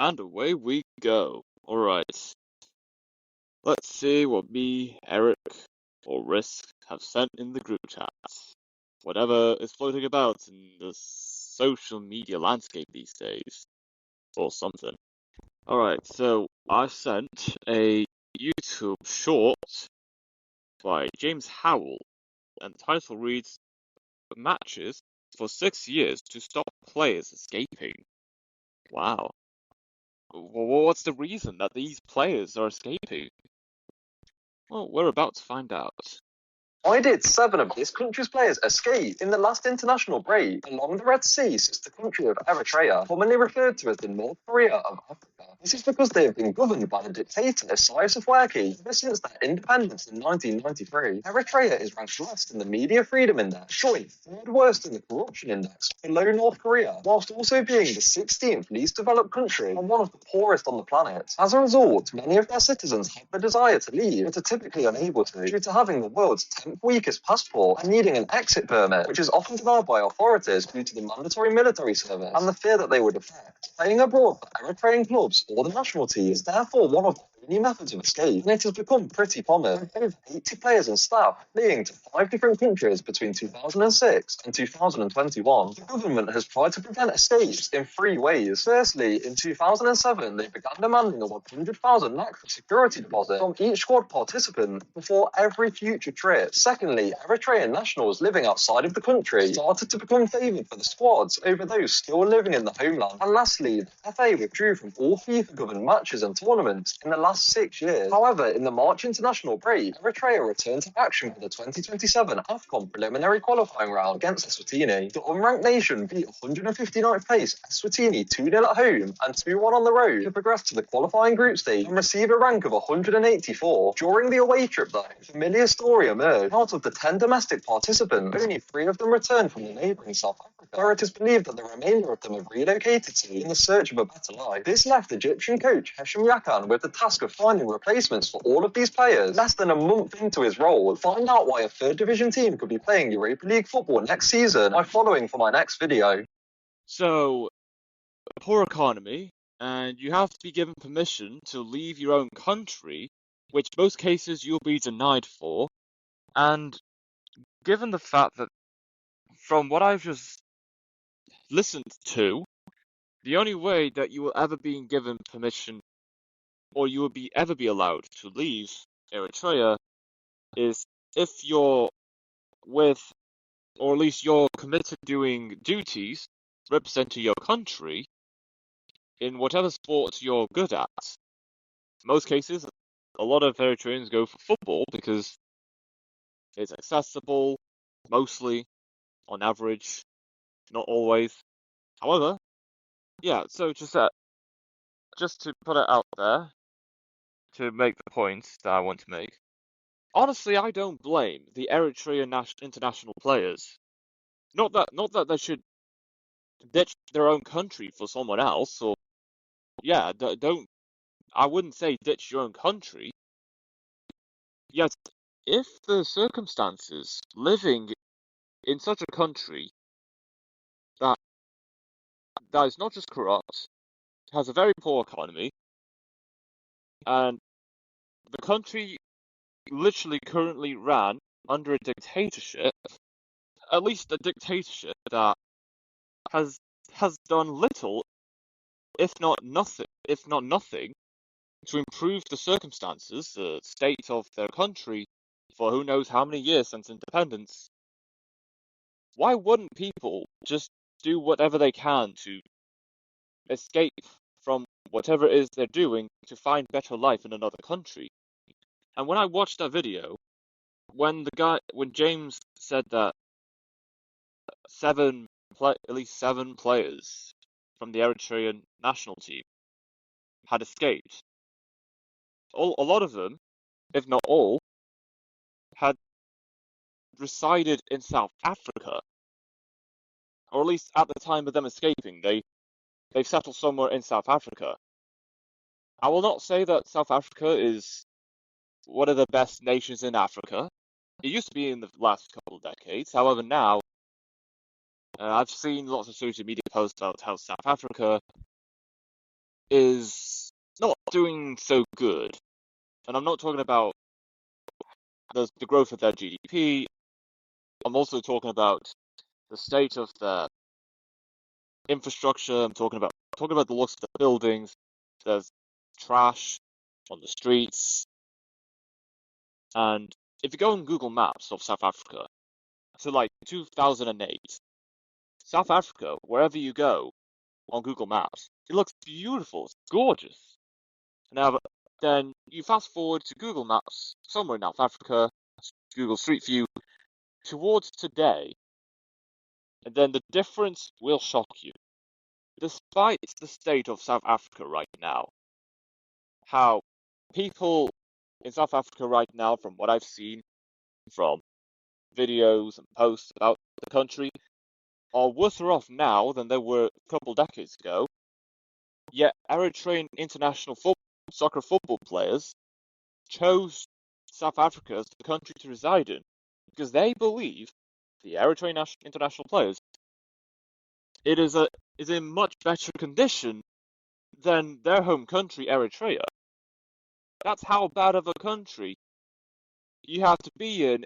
And away we go. Alright. Let's see what me, Eric, or Risk have sent in the group chat. Whatever is floating about in the social media landscape these days. Or something. Alright, so I sent a YouTube short by James Howell, and the title reads, Matches for 6 years to stop players escaping. Wow. What's the reason that these players are escaping? Well, we're about to find out. Why did 7 of this country's players escape in the last international break along the Red Sea since the country of Eritrea, commonly referred to as the North Korea of Africa? This is because they have been governed by the dictator Isaias Afwerki ever since their independence in 1993. Eritrea is ranked last in the Media Freedom Index, showing 3rd worst in the Corruption Index, below North Korea, whilst also being the 16th least developed country and one of the poorest on the planet. As a result, many of their citizens have the desire to leave, but are typically unable to, due to having the world's 10th weakest passport and needing an exit permit, which is often denied by authorities due to the mandatory military service and the fear that they would defect. Playing abroad for Eritrean clubs or the national team is therefore one of the only methods of escape, and it has become pretty common, with over 80 players and staff fleeing to 5 different countries between 2006 and 2021. The government has tried to prevent escapes in 3 ways. Firstly, in 2007, they began demanding a 100,000 naira security deposit from each squad participant before every future trip. Secondly, Eritrean nationals living outside of the country started to become favoured for the squads over those still living in the homeland. And lastly, the FA withdrew from all FIFA-governed matches and tournaments in the last 6 years. However, in the March international break, Eritrea returned to action for the 2027 AFCON preliminary qualifying round against Eswatini. The unranked nation beat 159th place Eswatini 2-0 at home and 2-1 on the road to progress to the qualifying group stage and receive a rank of 184. During the away trip though, a familiar story emerged. Out of the 10 domestic participants, only 3 of them returned from the neighbouring South Africa, where it is believed that the remainder of them have relocated to in the search of a better life. This left Egyptian coach Hesham Yakan with the task of finding replacements for all of these players. Less than a month into his role, find out why a 3rd division team could be playing Europa League football next season by following for my next video. So, a poor economy, and you have to be given permission to leave your own country, which most cases you'll be denied for, and given the fact that, from what I've just listened to, the only way that you will ever be given permission, or you will ever be allowed to leave Eritrea, is if you're with, or at least you're committed doing duties representing your country in whatever sport you're good at. In most cases, a lot of Eritreans go for football because it's accessible, mostly, on average, not always. However, yeah, so just to put it out there, to make the points that I want to make, honestly, I don't blame the Eritrean international players. Not that they should ditch their own country for someone else, or yeah, don't. I wouldn't say ditch your own country. Yet, if the circumstances living in such a country that is not just corrupt, has a very poor economy, and the country literally currently ran under a dictatorship, at least a dictatorship that has done little, if not nothing, to improve the circumstances, the state of their country, for who knows how many years since independence. Why wouldn't people just do whatever they can to escape from whatever it is they're doing to find better life in another country? And when I watched that video, when James said that at least 7 players from the Eritrean national team had escaped, a lot of them, if not all, had resided in South Africa, or at least at the time of them escaping, they've settled somewhere in South Africa. I will not say that South Africa is one of the best nations in Africa. It used to be in the last couple of decades. However, now I've seen lots of social media posts about how South Africa is not doing so good. And I'm not talking about the growth of their GDP. I'm also talking about the state of their infrastructure. I'm talking about the looks of the buildings. There's trash on the streets. And if you go on Google Maps of South Africa, to like 2008, South Africa, wherever you go on Google Maps, it looks beautiful. It's gorgeous. Now, then you fast forward to Google Maps somewhere in South Africa, Google Street View, towards today, and then the difference will shock you. Despite the state of South Africa right now, how people in South Africa right now, from what I've seen from videos and posts about the country, are worse off now than they were a couple decades ago. Yet Eritrean international soccer football players chose South Africa as the country to reside in because they believe, the Eritrean international players, it is in much better condition than their home country, Eritrea. That's how bad of a country you have to be in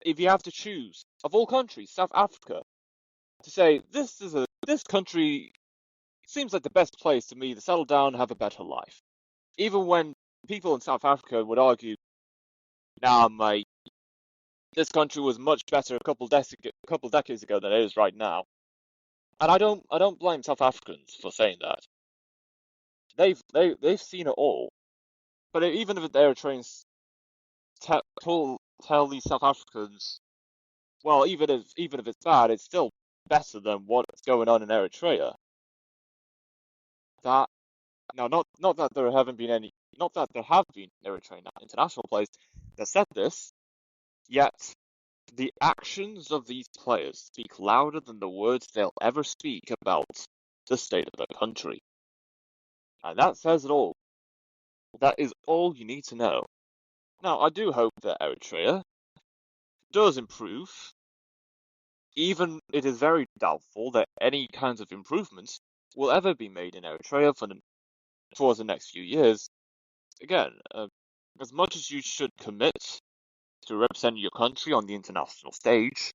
if you have to choose, of all countries, South Africa, to say this country seems like the best place to me to settle down and have a better life. Even when people in South Africa would argue, nah, mate, this country was much better a couple decades ago than it is right now. And I don't blame South Africans for saying that. They've seen it all. But even if the Eritreans tell these South Africans, well, even if it's bad, it's still better than what's going on in Eritrea. That now, not that there have been Eritrean international players that said this, yet the actions of these players speak louder than the words they'll ever speak about the state of the country. And that says it all. That is all you need to know. Now, I do hope that Eritrea does improve. Even it is very doubtful that any kinds of improvements will ever be made in Eritrea towards the next few years. Again, as much as you should commit to represent your country on the international stage,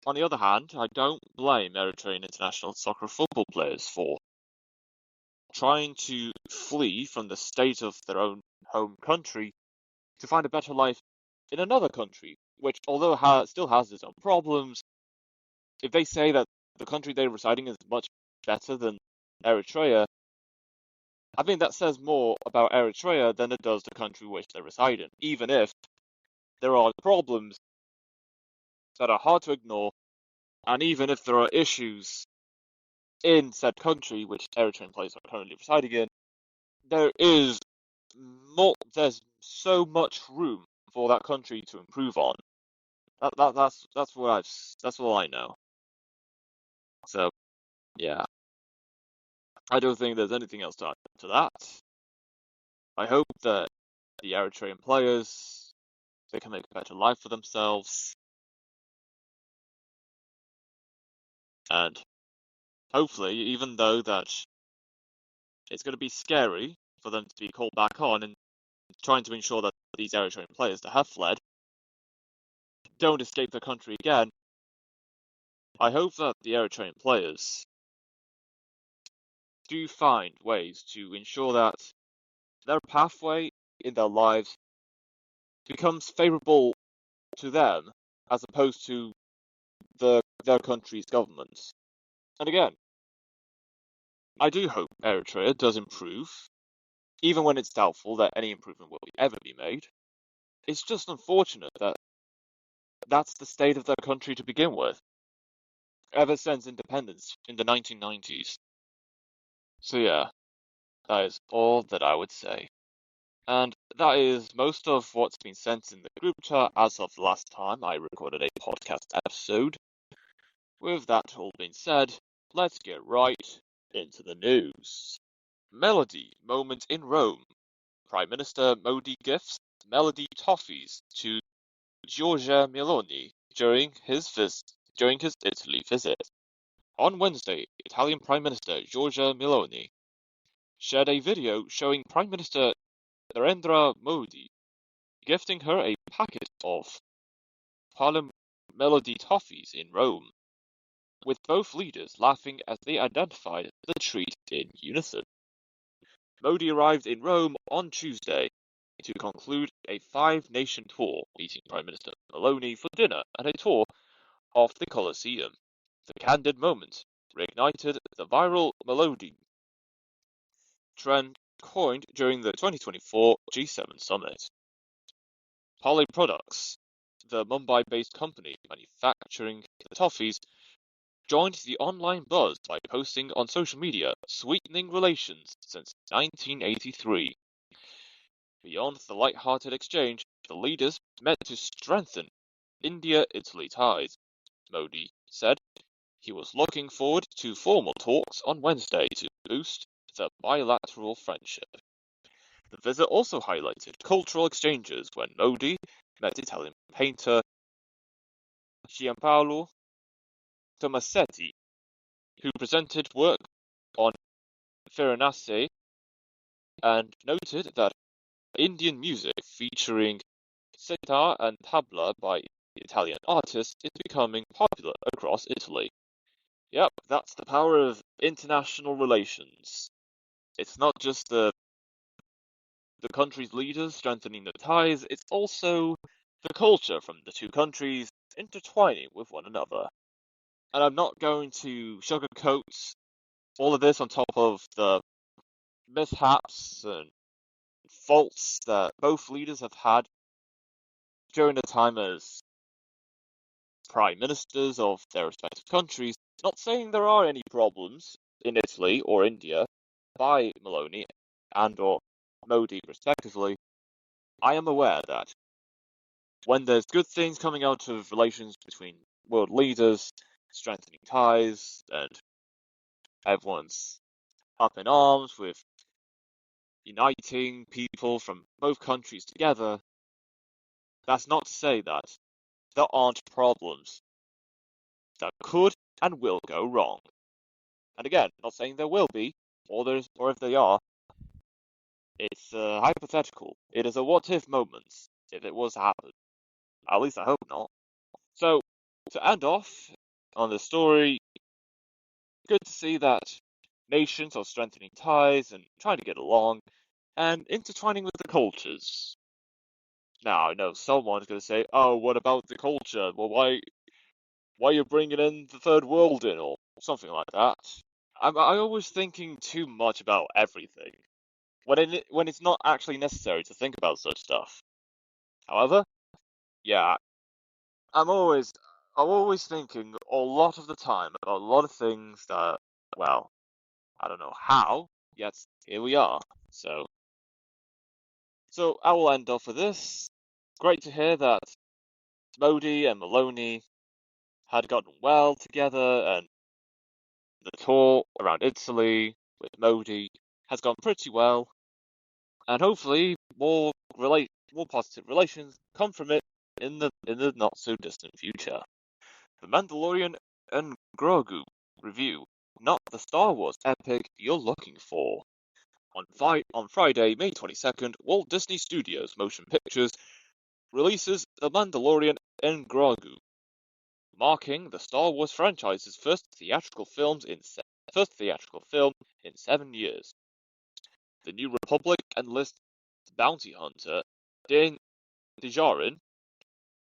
on the other hand, I don't blame Eritrean international soccer football players for trying to flee from the state of their own home country to find a better life in another country, which, although still has its own problems, if they say that the country they're residing is much better than Eritrea, I think that says more about Eritrea than it does the country which they reside in, even if there are problems that are hard to ignore, and even if there are issues in said country which Eritrean players are currently residing in, there's so much room for that country to improve on. That's what I know. So, yeah, I don't think there's anything else to add to that. I hope that the Eritrean players, they can make a better life for themselves, and hopefully, even though that it's going to be scary for them to be called back on and trying to ensure that these Eritrean players that have fled don't escape the country again, I hope that the Eritrean players do find ways to ensure that their pathway in their lives becomes favourable to them as opposed to their country's governments. And again, I do hope Eritrea does improve, even when it's doubtful that any improvement will ever be made. It's just unfortunate that that's the state of their country to begin with, ever since independence in the 1990s. So yeah, that is all that I would say. And that is most of what's been sent in the group chat as of the last time I recorded a podcast episode. With that all being said, let's get right into the news. Melody moment in Rome. Prime Minister Modi gifts Melody toffees to Giorgia Meloni during his Italy visit. On Wednesday, Italian Prime Minister Giorgia Meloni shared a video showing Prime Minister Narendra Modi gifting her a packet of Parliament Melody toffees in Rome, with both leaders laughing as they identified the treat in unison. Modi arrived in Rome on Tuesday to conclude a five-nation tour, meeting Prime Minister Meloni for dinner and a tour of the Colosseum. The candid moment reignited the viral melody trend coined during the 2024 G7 summit. Poly Products, the Mumbai-based company manufacturing the toffees, joined the online buzz by posting on social media, sweetening relations since 1983. Beyond the light-hearted exchange, the leaders met to strengthen India-Italy ties. Modi said he was looking forward to formal talks on Wednesday to boost the bilateral friendship. The visit also highlighted cultural exchanges when Modi met Italian painter Giampaolo Tomasetti, who presented work on Firenze and noted that Indian music featuring sitar and tabla by Italian artists is becoming popular across Italy. Yep, that's the power of international relations. It's not just the country's leaders strengthening the ties, it's also the culture from the two countries intertwining with one another. And I'm not going to sugarcoat all of this on top of the mishaps and faults that both leaders have had during the time as prime ministers of their respective countries. Not saying there are any problems in Italy or India by Meloni and or Modi respectively. I am aware that when there's good things coming out of relations between world leaders, strengthening ties, and everyone's up in arms with uniting people from both countries together, that's not to say that there aren't problems that could and will go wrong. And again, not saying there will be, or if they are, it's hypothetical. It is a what-if moment, if it was to happen. At least I hope not. So, to end off on this story, good to see that nations are strengthening ties and trying to get along, and intertwining with the cultures. Now, I know someone's going to say, oh, what about the culture? Well, why are you bringing in the third world in, or something like that? I always thinking too much about everything, when it's not actually necessary to think about such stuff. However, yeah, I'm always thinking a lot of the time about a lot of things that, well, I don't know how, yet here we are. So I will end off with this. Great to hear that Modi and Meloni had gotten well together, and the tour around Italy with Modi has gone pretty well, and hopefully more positive relations come from it in the not so distant future. The Mandalorian and Grogu review, not the Star Wars epic you're looking for. On Friday, May 22nd, Walt Disney Studios Motion Pictures releases The Mandalorian and Grogu, marking the Star Wars franchise's first theatrical film in 7 years. The New Republic enlists bounty hunter Din Djarin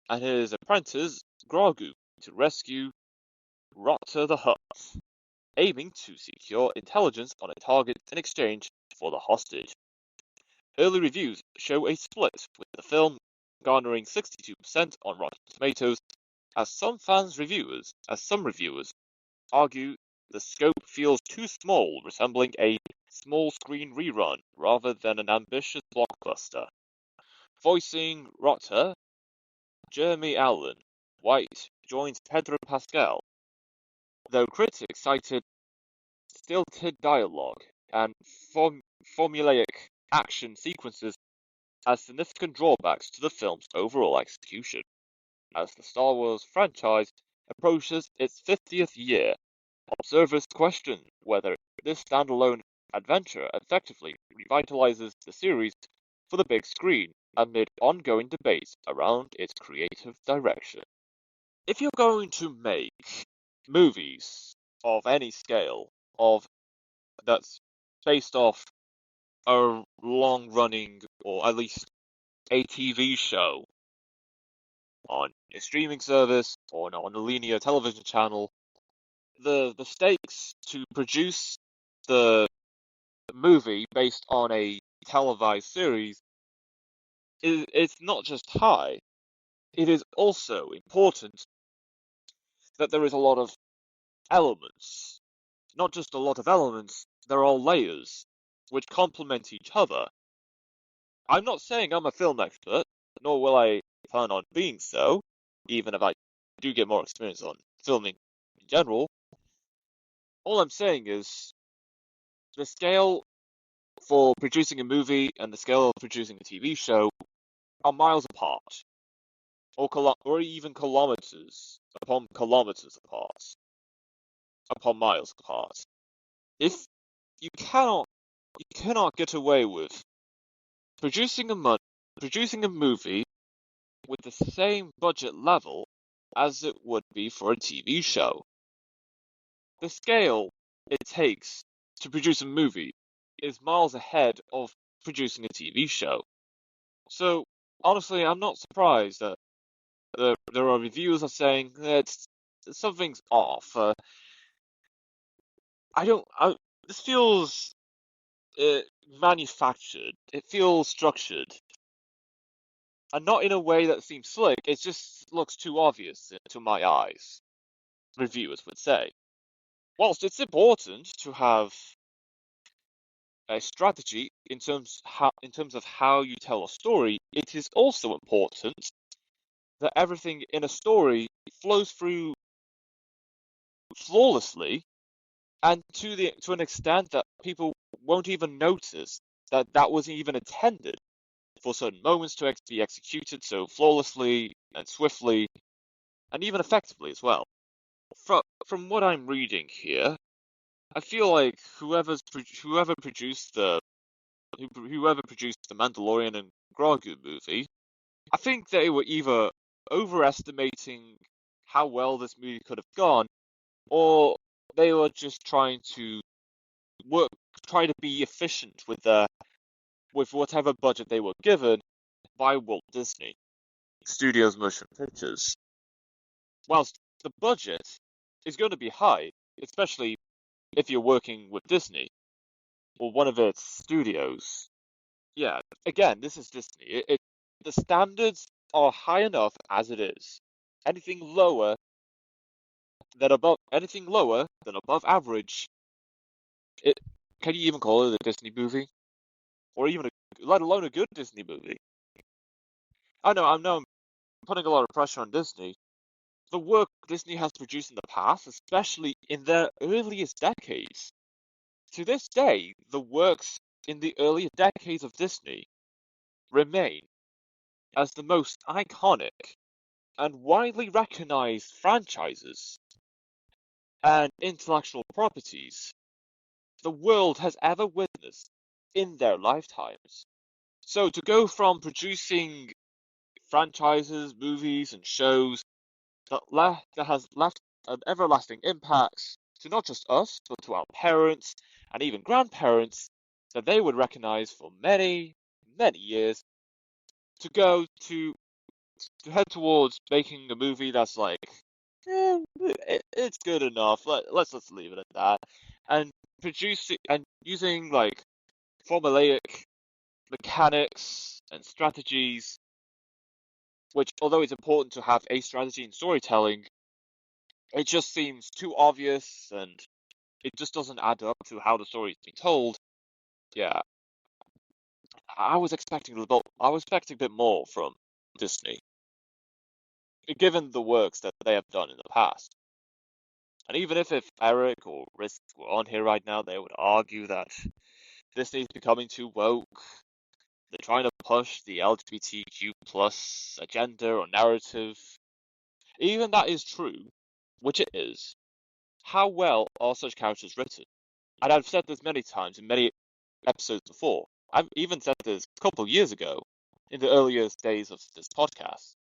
and his apprentice Grogu to rescue Rotter the Hutt, aiming to secure intelligence on a target in exchange for the hostage. Early reviews show a split, with the film garnering 62% on Rotten Tomatoes, as some reviewers argue the scope feels too small, resembling a small-screen rerun rather than an ambitious blockbuster. Voicing Rotter, Jeremy Allen White joins Pedro Pascal, though critics cited stilted dialogue and formulaic action sequences as significant drawbacks to the film's overall execution. As the Star Wars franchise approaches its 50th year, observers question whether this standalone adventure effectively revitalizes the series for the big screen amid ongoing debates around its creative direction. If you're going to make movies of any scale, of that's based off a long-running, or at least a TV show on a streaming service or on a linear television channel, the stakes to produce the movie based on a televised series it's not just high, it is also important that there is a lot of elements. Not just a lot of elements, there are layers which complement each other. I'm not saying I'm a film expert, nor will I plan on being so, even if I do get more experience on filming in general. All I'm saying is the scale for producing a movie and the scale of producing a TV show are miles apart, or even kilometers upon kilometers apart, upon miles apart. If you cannot get away with producing a movie with the same budget level as it would be for a TV show. The scale it takes to produce a movie is miles ahead of producing a TV show. So, honestly, I'm not surprised that there are reviews are saying that something's off. This feels manufactured. It feels structured. And not in a way that seems slick, it just looks too obvious to my eyes, reviewers would say. Whilst it's important to have a strategy in terms of how you tell a story, it is also important that everything in a story flows through flawlessly and to an extent that people won't even notice that that was even intended for certain moments to be executed so flawlessly and swiftly and even effectively as well. From what I'm reading here, I feel like whoever produced the Mandalorian and Grogu movie, I think they were either overestimating how well this movie could have gone, or they were just trying to try to be efficient with whatever budget they were given by Walt Disney Studios Motion Pictures. Whilst the budget is going to be high, especially if you're working with Disney or one of its studios. Yeah, again, this is Disney. The standards are high enough as it is. Anything lower than above average, it can you even call it a Disney movie? Or even let alone a good Disney movie? I know I'm putting a lot of pressure on Disney. The work Disney has produced in the past, especially in their earliest decades. To this day, the works in the earlier decades of Disney remain as the most iconic and widely recognized franchises and intellectual properties the world has ever witnessed in their lifetimes. So to go from producing franchises, movies, and shows that has left an everlasting impact to not just us, but to our parents and even grandparents that they would recognize for many, many years, to head towards making a movie that's like, it's good enough. Let's just leave it at that, and producing and using like formulaic mechanics and strategies, which although it's important to have a strategy in storytelling, it just seems too obvious and it just doesn't add up to how the story is being told. Yeah, I was expecting a bit more from Disney, given the works that they have done in the past. And even if Eric or Risk were on here right now, they would argue that Disney's becoming too woke. They're trying to push the LGBTQ plus agenda or narrative. Even that is true, which it is. How well are such characters written? And I've said this many times in many episodes before. I've even said this a couple of years ago, in the earliest days of this podcast.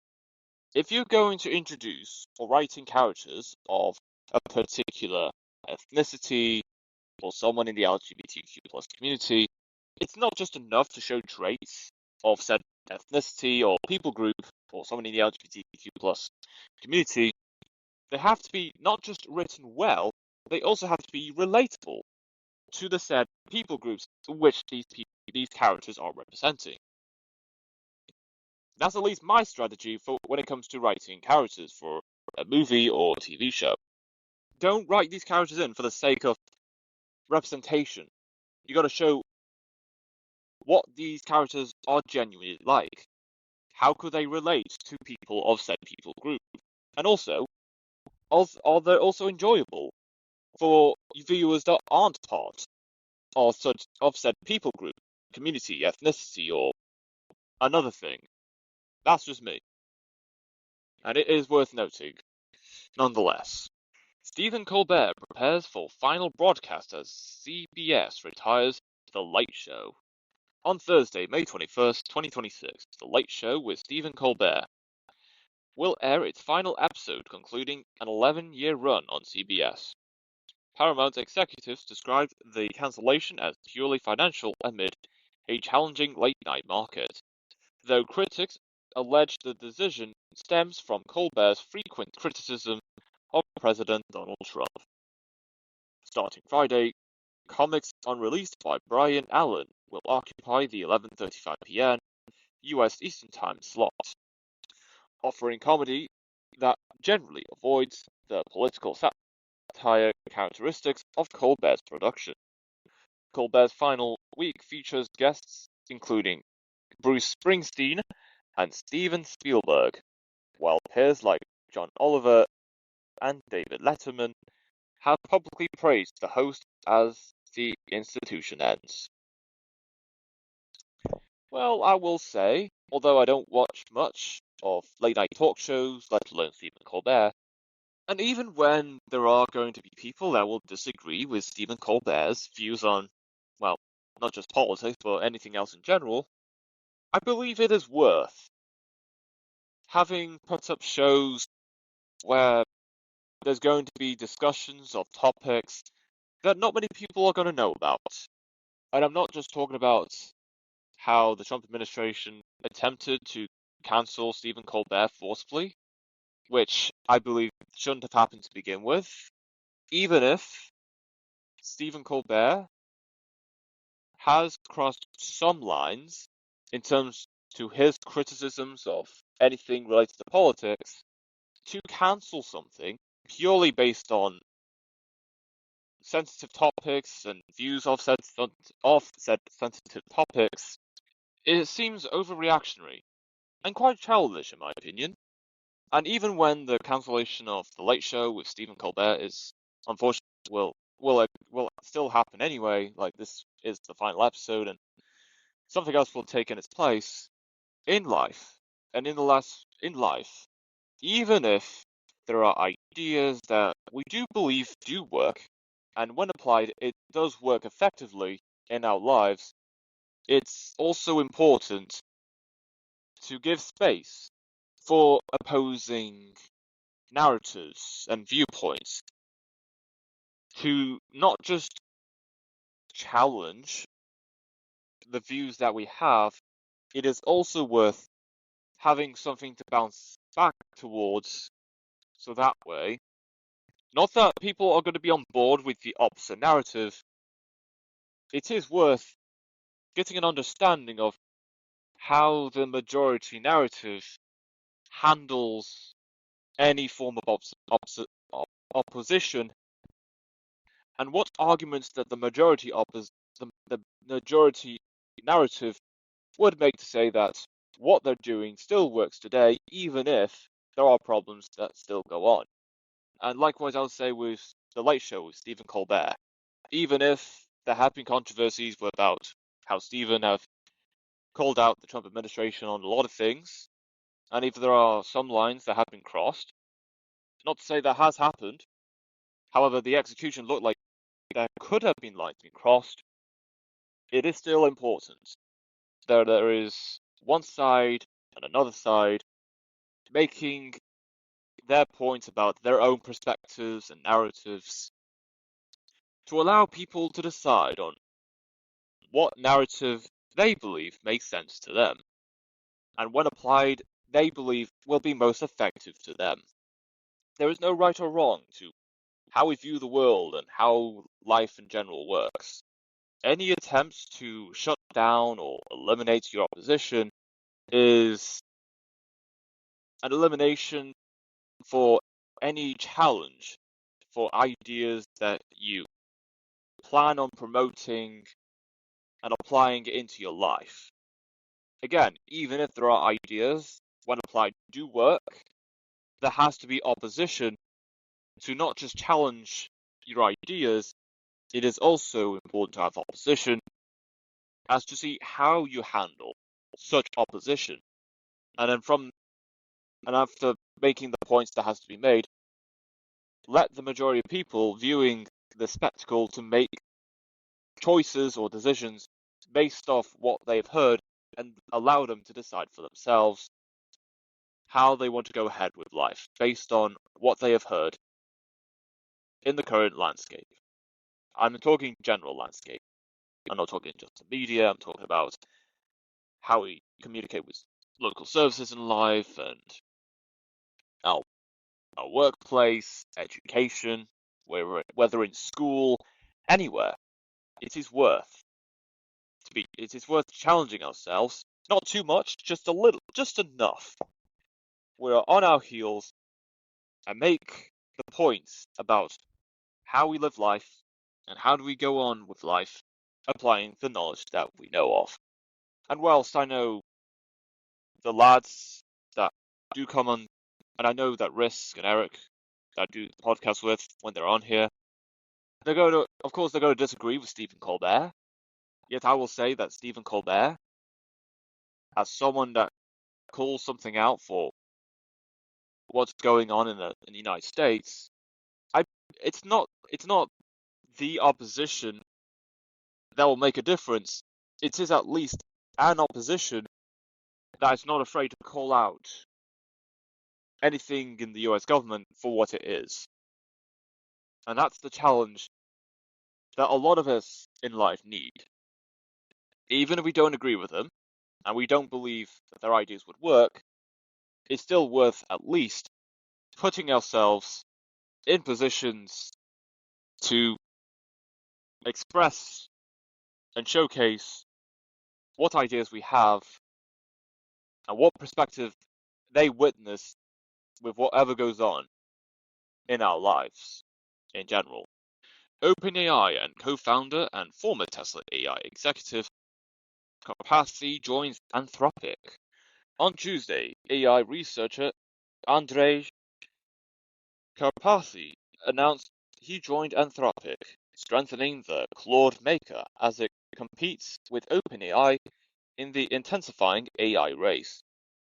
If you're going to introduce or write in characters of a particular ethnicity or someone in the LGBTQ plus community, it's not just enough to show traits of said ethnicity or people group or someone in the LGBTQ plus community. They have to be not just written well, they also have to be relatable to the said people groups which these characters are representing. That's at least my strategy for when it comes to writing characters for a movie or TV show. Don't write these characters in for the sake of representation. You got to show what these characters are genuinely like. How could they relate to people of said people group? And also, are they also enjoyable for viewers that aren't part of said people group, community, ethnicity, or another thing? That's just me. And it is worth noting, nonetheless. Stephen Colbert prepares for final broadcast as CBS retires The Late Show. On Thursday, May 21st, 2026, The Late Show with Stephen Colbert will air its final episode, concluding an 11-year run on CBS. Paramount executives described the cancellation as purely financial amid a challenging late-night market, though critics allege the decision stems from Colbert's frequent criticism of President Donald Trump. Starting Friday, comics unreleased by Brian Allen will occupy the 11:35 p.m. US Eastern Time slot, offering comedy that generally avoids the political satire characteristics of Colbert's production. Colbert's final week features guests including Bruce Springsteen and Steven Spielberg, while peers like John Oliver and David Letterman have publicly praised the host as the institution ends. Well, I will say, although I don't watch much of late-night talk shows, let alone Stephen Colbert, and even when there are going to be people that will disagree with Stephen Colbert's views on, well, not just politics, but anything else in general, I believe it is worth having put up shows where there's going to be discussions of topics that not many people are going to know about. And I'm not just talking about how the Trump administration attempted to cancel Stephen Colbert forcibly, which I believe shouldn't have happened to begin with, even if Stephen Colbert has crossed some lines in terms to his criticisms of anything related to politics. To cancel something purely based on sensitive topics and views of said sensitive topics, it seems overreactionary and quite childish in my opinion. And even when the cancellation of The Late Show with Stephen Colbert is unfortunately will still happen anyway, like this is the final episode and something else will take in its place in life and in life, even if there are ideas that we do believe do work, and when applied, it does work effectively in our lives, it's also important to give space for opposing narratives and viewpoints to not just challenge the views that we have, it is also worth having something to bounce back towards, so that way, not that people are going to be on board with the opposite narrative, it is worth getting an understanding of how the majority narrative handles any form of opposition, and what arguments that the majority narrative would make to say that what they're doing still works today, even if there are problems that still go on. And likewise, I would say with The Late Show with Stephen Colbert, even if there have been controversies about how Stephen have called out the Trump administration on a lot of things, and if there are some lines that have been crossed, not to say that has happened, however, the execution looked like there could have been lines being crossed, it is still important that there is one side and another side making their points about their own perspectives and narratives to allow people to decide on what narrative they believe makes sense to them, and when applied, they believe will be most effective to them. There is no right or wrong to how we view the world and how life in general works. Any attempts to shut down or eliminate your opposition is an elimination for any challenge for ideas that you plan on promoting and applying it into your life. Again, even if there are ideas, when applied, do work, there has to be opposition to not just challenge your ideas, it is also important to have opposition as to see how you handle such opposition. And then after making the points that has to be made, let the majority of people viewing the spectacle to make choices or decisions based off what they've heard and allow them to decide for themselves how they want to go ahead with life based on what they have heard in the current landscape. I'm talking general landscape. I'm not talking just the media. I'm talking about how we communicate with local services in life and our, our workplace, education, whether in school, anywhere. It is worth challenging ourselves. Not too much, just a little, just enough. We are on our heels and make the points about how we live life and how do we go on with life, applying the knowledge that we know of. And whilst I know the lads that do come on, and I know that Risk and Eric that I do the podcast with when they're on here, they're going to disagree with Stephen Colbert. Yet I will say that Stephen Colbert, as someone that calls something out for what's going on in the United States, it's not the opposition that will make a difference. It is at least an opposition that is not afraid to call out anything in the US government for what it is. And that's the challenge that a lot of us in life need. Even if we don't agree with them, and we don't believe that their ideas would work, it's still worth at least putting ourselves in positions to express and showcase what ideas we have and what perspective they witness with whatever goes on in our lives in general. OpenAI and co-founder and former Tesla AI executive Carpathy joins Anthropic. On Tuesday, AI researcher Andrej Karpathy announced he joined Anthropic, strengthening the Claude maker as it competes with OpenAI in the intensifying AI race.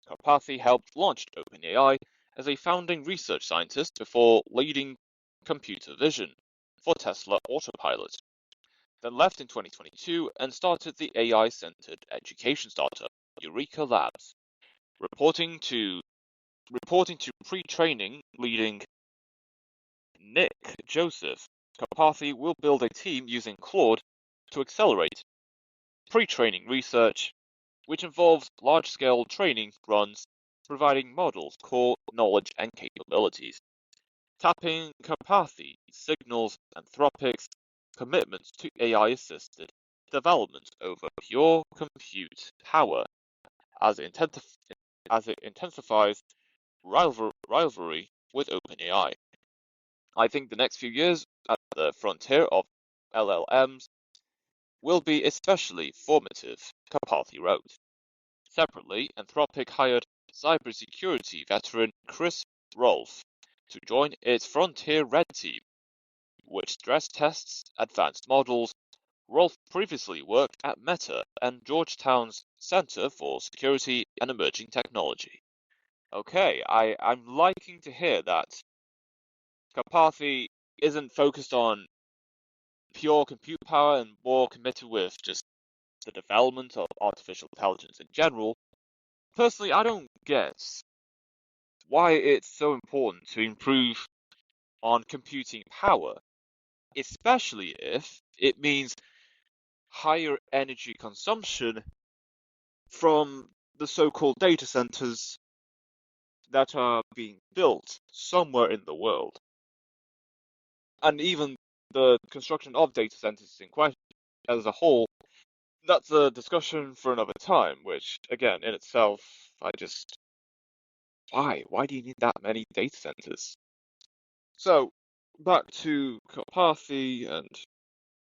Karpathy helped launch OpenAI as a founding research scientist before leading computer vision for Tesla Autopilot, then left in 2022 and started the AI-centered education startup Eureka Labs, reporting to pre-training leading Nick Joseph. Karpathy will build a team using Claude to accelerate pre-training research, which involves large-scale training runs providing models core knowledge and capabilities. Tapping Karpathy signals Anthropic's commitment to AI-assisted development over pure compute power as it intensifies rivalry with OpenAI. I think the next few years at the frontier of LLMs will be especially formative, Karpathy wrote. Separately, Anthropic hired cybersecurity veteran Chris Rolfe to join its Frontier Red team, which stress tests advanced models. Rolfe previously worked at Meta and Georgetown's Center for Security and Emerging Technology. Okay, I'm liking to hear that Karpathy isn't focused on pure compute power and more committed with just the development of artificial intelligence in general, personally, I don't get why it's so important to improve on computing power, especially if it means higher energy consumption from the so-called data centers that are being built somewhere in the world. And even the construction of data centers in question as a whole, that's a discussion for another time, which, again, in itself, why? Why do you need that many data centers? So, back to Karpathy and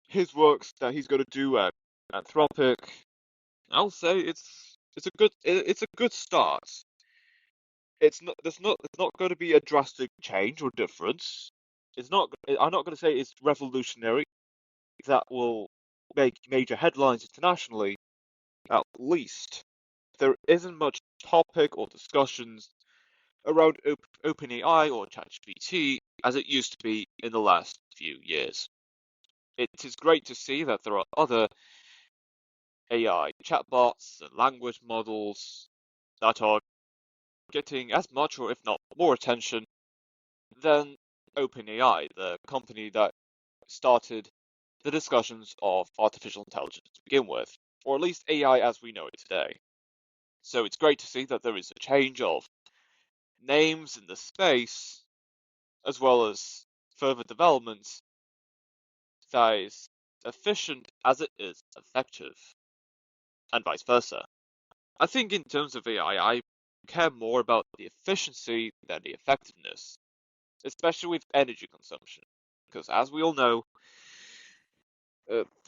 his works that he's going to do at Anthropic. I'll say it's a good start. It's not going to be a drastic change or difference. I'm not going to say it's revolutionary. That will make major headlines internationally. At least there isn't much topic or discussions around OpenAI or ChatGPT as it used to be in the last few years. It is great to see that there are other AI chatbots and language models that are getting as much or if not more attention than OpenAI, the company that started the discussions of artificial intelligence to begin with, or at least AI as we know it today. So it's great to see that there is a change of names in the space, as well as further development that is efficient as it is effective, and vice versa. I think in terms of AI, I care more about the efficiency than the effectiveness, especially with energy consumption. Because as we all know,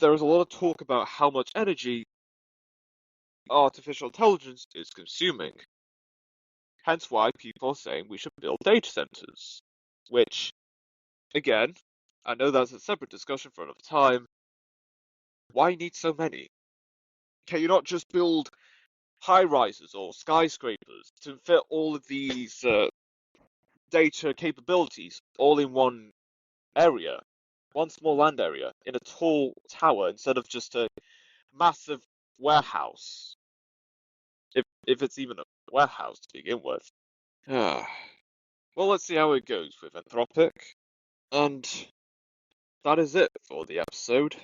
there is a lot of talk about how much energy artificial intelligence is consuming. Hence why people are saying we should build data centers. Which, again, I know that's a separate discussion for another time. Why need so many? Can you not just build high rises or skyscrapers to fit all of these data capabilities all in one area, one small land area, in a tall tower instead of just a massive warehouse? If it's even a warehouse to begin with. Well, let's see how it goes with Anthropic. And that is it for the episode.